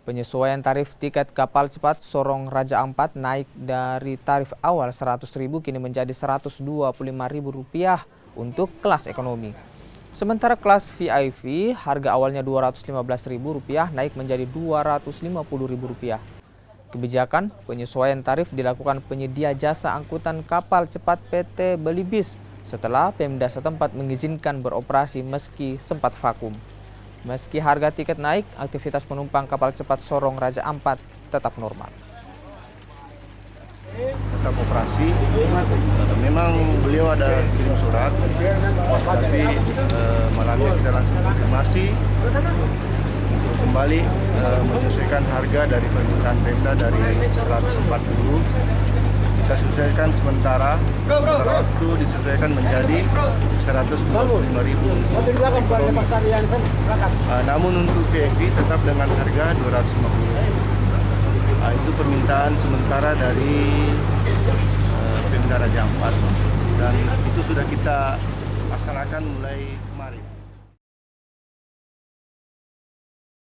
Penyesuaian tarif tiket kapal cepat Sorong Raja Ampat naik dari tarif awal Rp100.000 kini menjadi Rp125.000 untuk kelas ekonomi. Sementara kelas VIP harga awalnya Rp215.000 naik menjadi Rp250.000. Kebijakan penyesuaian tarif dilakukan penyedia jasa angkutan kapal cepat PT Belibis setelah Pemda setempat mengizinkan beroperasi meski sempat vakum. Meski harga tiket naik, aktivitas penumpang kapal cepat Sorong Raja Ampat tetap normal. Tetap operasi, memang beliau ada kirim surat, tapi malamnya kita langsung konfirmasi untuk kembali menyesuaikan harga dari permintaan Pemda dari 140. Kita sesuaikan sementara waktu disesuaikan menjadi 125.000 untuk ekonomi. Namun untuk VIP tetap dengan harga 250. Itu permintaan sementara dari Pemda Raja Ampat dan itu sudah kita laksanakan mulai kemarin.